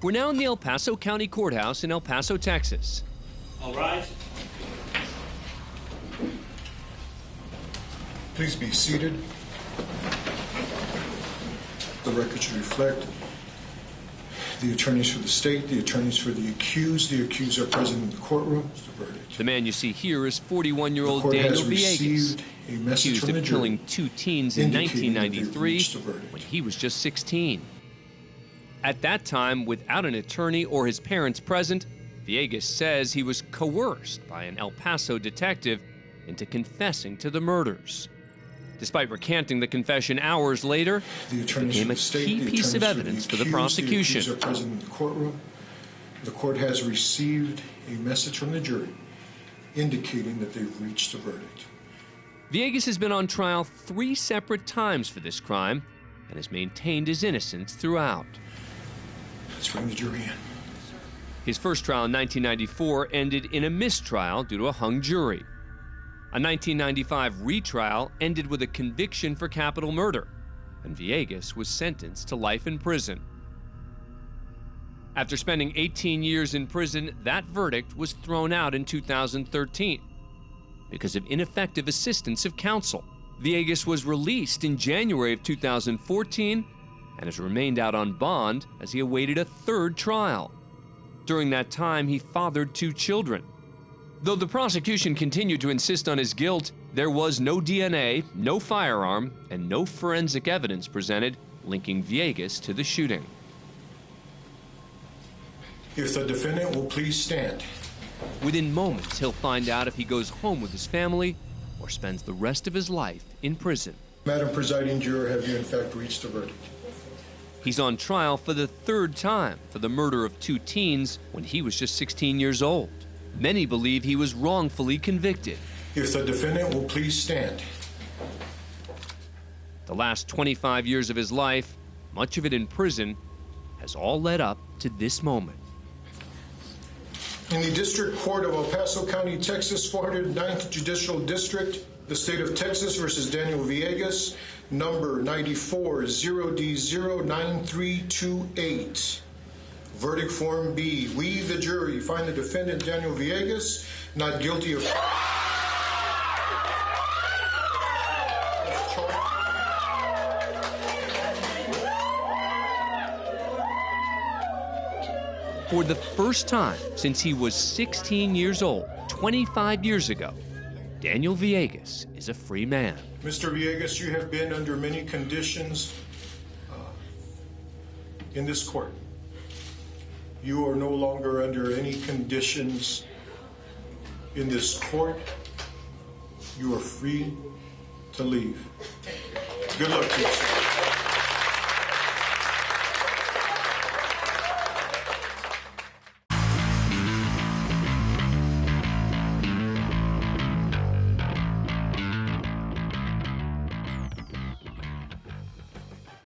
We're now in the El Paso County Courthouse in El Paso, Texas. All rise. Please be seated. The record should reflect the attorneys for the state, the attorneys for the accused. The accused are present in the courtroom. It's the verdict. The man you see here is 41-year-old The court Daniel has Villegas, received a message accused from the of jury killing 2 teens in indicating that they've 1993 reached a verdict. when he was just 16. At that time, without an attorney or his parents present, Villegas says he was coerced by an El Paso detective into confessing to the murders. Despite recanting the confession hours later, The it attorneys became for a the state, key the piece of attorneys evidence for the the accused, prosecution. The accused are present in the courtroom. The court has received a message from the jury indicating that they've reached a verdict. Villegas has been on trial 3 separate times for this crime and has maintained his innocence throughout. Let's bring the jury in. His first trial in 1994 ended in a mistrial due to a hung jury. A 1995 retrial ended with a conviction for capital murder, and Villegas was sentenced to life in prison. After spending 18 years in prison, that verdict was thrown out in 2013 because of ineffective assistance of counsel. Villegas was released in January of 2014 and has remained out on bond as he awaited a 3rd trial. During that time, he fathered 2 children. Though the prosecution continued to insist on his guilt, there was no DNA, no firearm, and no forensic evidence presented linking Villegas to the shooting. If the defendant will please stand. Within moments, he'll find out if he goes home with his family or spends the rest of his life in prison. Madam Presiding Juror, have you in fact reached a verdict? He's on trial for the 3rd time for the murder of 2 teens when he was just 16 years old. Many believe he was wrongfully convicted. If the defendant will please stand. The last 25 years of his life, much of it in prison, has all led up to this moment. In the District Court of El Paso County, Texas, 409th Judicial District, the State of Texas versus Daniel Villegas, number 94-0D09328. Verdict Form B. We, the jury, find the defendant, Daniel Villegas, not guilty of... For the first time since he was 16 years old, 25 years ago, Daniel Villegas is a free man. Mr. Villegas, you have been under many conditions in this court. You are no longer under any conditions in this court. You are free to leave. Good luck to you, sir.